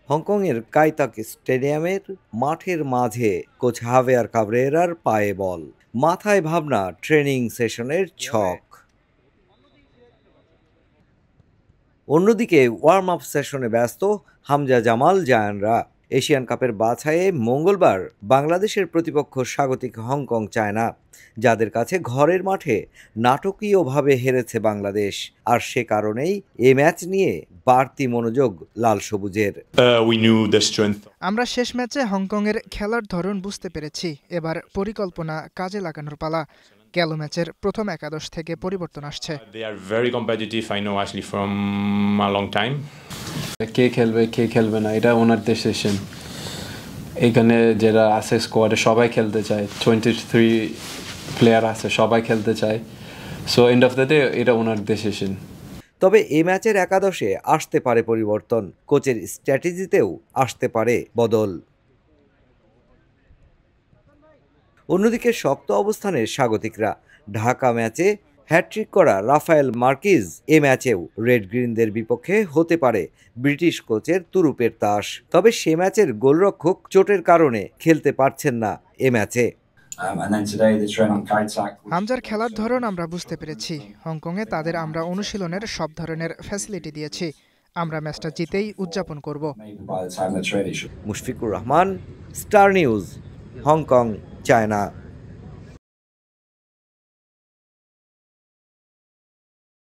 হংকংয়ের কাইতাক স্টেডিয়ামের মাঠের মাঝে কোচ হাভিয়ার কাবরেরার পায়ে বল, মাথায় ভাবনা ট্রেনিং সেশনের ছক। অন্যদিকে ওয়ার্ম আপ সেশনে ব্যস্ত হামজা জামাল জায়ানরা। এশিয়ান কাপের বাছাইয়ে মঙ্গলবার বাংলাদেশের প্রতিপক্ষ স্বাগতিক হংকং চায়না, যাদের কাছে ঘরের মাঠে নাটকীয়ভাবে হেরেছে বাংলাদেশ। আর সে কারণেই এ ম্যাচ নিয়ে বাড়তি মনোযোগ লাল সবুজের। আমরা শেষ ম্যাচে হংকংয়ের খেলার ধরন বুঝতে পেরেছি, এবার পরিকল্পনা কাজে লাগানোর পালা। গেল ম্যাচের প্রথম একাদশ থেকে পরিবর্তন আসছে। কে খেলবে কে খেলবে না এটা ওনার ডিসিশন। এখানে যারা আছে স্কোয়াডে সবাই খেলতে চায়, 23 প্লেয়ার আছে, সবাই খেলতে চায়। So end of the day এটা ওনার ডিসিশন। তবে এই ম্যাচের একাদশে আসতে পারে পরিবর্তন, কোচের স্ট্র্যাটেজিতেও আসতে পারে বদল। অন্যদিকে শক্ত অবস্থানের স্বাগতিকরা। ঢাকা ম্যাচে হ্যাটট্রিক করা রাফায়েল মার্কিজ এ ম্যাচেও রেড গ্রিনদের বিপক্ষে হতে পারে ব্রিটিশ কোচের তুরুপের তাস। তবে সে ম্যাচের গোলরক্ষক চোটের কারণে খেলতে পারছেন না এ ম্যাচে। হামজার খেলার ধরন আমরা বুঝতে পেরেছি। হংকংয়ে তাদের আমরা অনুশীলনের সব ধরনের ফ্যাসিলিটি দিয়েছি। আমরা ম্যাচটা জিতেই উদযাপন করব। Mushfiqur Rahman, star news, Hong Kong, China.